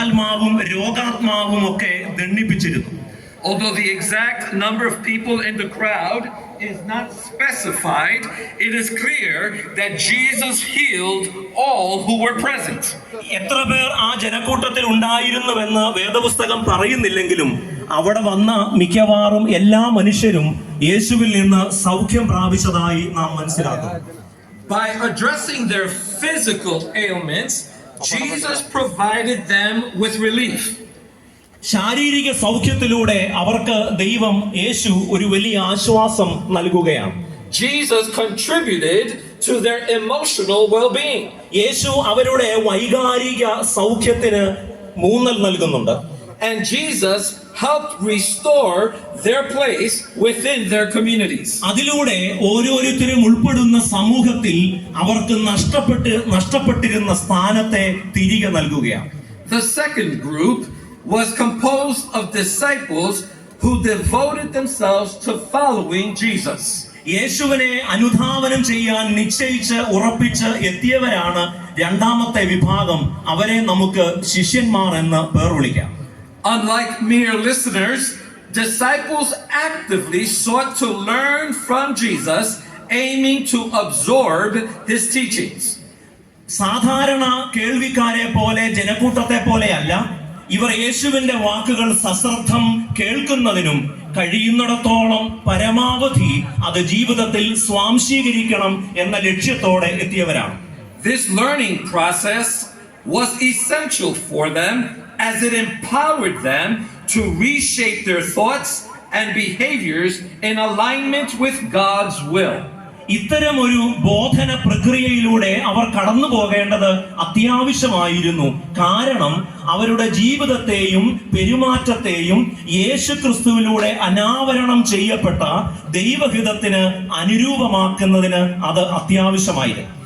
അശുദ്ധാത്മാവും രോഗാത്മാവും ഒക്കെ ദണ്ഡിപ്പിച്ചിരുന്നു. Although the exact number of people in the crowd is not specified, it is clear that Jesus healed all who were present. എത്ര പേർ ആ ജനക്കൂട്ടത്തിൽ ഉണ്ടായിരുന്നുവെന്ന് വേദപുസ്തകം പറയുന്നില്ലെങ്കിലും അവിടെ വന്ന മിക്കവാറും എല്ലാ മനുഷ്യരും യേശുവിൽ നിന്ന് സൗഖ്യം പ്രാപിച്ചതായി നാം മനസ്സിലാക്കുന്നു. By addressing their physical ailments, Jesus provided them with relief. ശാരീരിക സൗഖ്യത്തിലൂടെ അവർക്ക് ദൈവം യേശു ഒരു വലിയ ആശ്വാസം നൽകുകയാണ്. Jesus contributed to their emotional well-being. യേശു അവരുടെ വൈകാരിക സൗഖ്യത്തിന് ഊന്നൽ നൽകുന്നുണ്ട്. And Jesus helped restore their place within their communities. അതിലൂടെ ഓരോരുത്തരും ഉൾപ്പെടുന്ന സമൂഹത്തിൽ അവർക്ക് നഷ്ടപ്പെട്ടിരുന്ന സ്ഥാനത്തെ തിരികെ നൽകുകയാണ്. The second group was composed of disciples who devoted themselves to following Jesus. യേശുവിനെ അനുധാവനം ചെയ്യാൻ നിശ്ചയിച്ച് ഉറപ്പിച്ച് എത്തിയവരാണ് രണ്ടാമത്തെ വിഭാഗം. അവരെ നമുക്ക് ശിഷ്യന്മാർ എന്ന് പേർ വിളിക്കാം. Unlike mere listeners, disciples actively sought to learn from Jesus, aiming to absorb his teachings. സാധാരണ കേൾവിക്കാരെ പോലെ ജനക്കൂട്ടത്തെ പോലെയല്ല ഇവർ യേശുവിന്റെ വാക്കുകൾ സശ്രദ്ധം കേൾക്കുന്നതിനും കഴിയുന്നിടത്തോളം പരമാവധി അത് ജീവിതത്തിൽ സ്വാംശീകരിക്കണം എന്ന ലക്ഷ്യത്തോടെ എത്തിയവരാണ്. This learning process was essential for them as it empowered them to reshape their thoughts and behaviors in alignment with God's will. ഇത്തരം ഒരു ബോധന പ്രക്രിയയിലൂടെ അവർ കടന്നു പോകേണ്ടത് അത്യാവശ്യമായിരുന്നു. കാരണം അവരുടെ ജീവിതത്തെയും പെരുമാറ്റത്തെയും യേശു ക്രിസ്തുവിലൂടെ അനാവരണം ചെയ്യപ്പെട്ട ദൈവഹിതത്തിന് അനുരൂപമാക്കുന്നതിന് അത് അത്യാവശ്യമായിരുന്നു.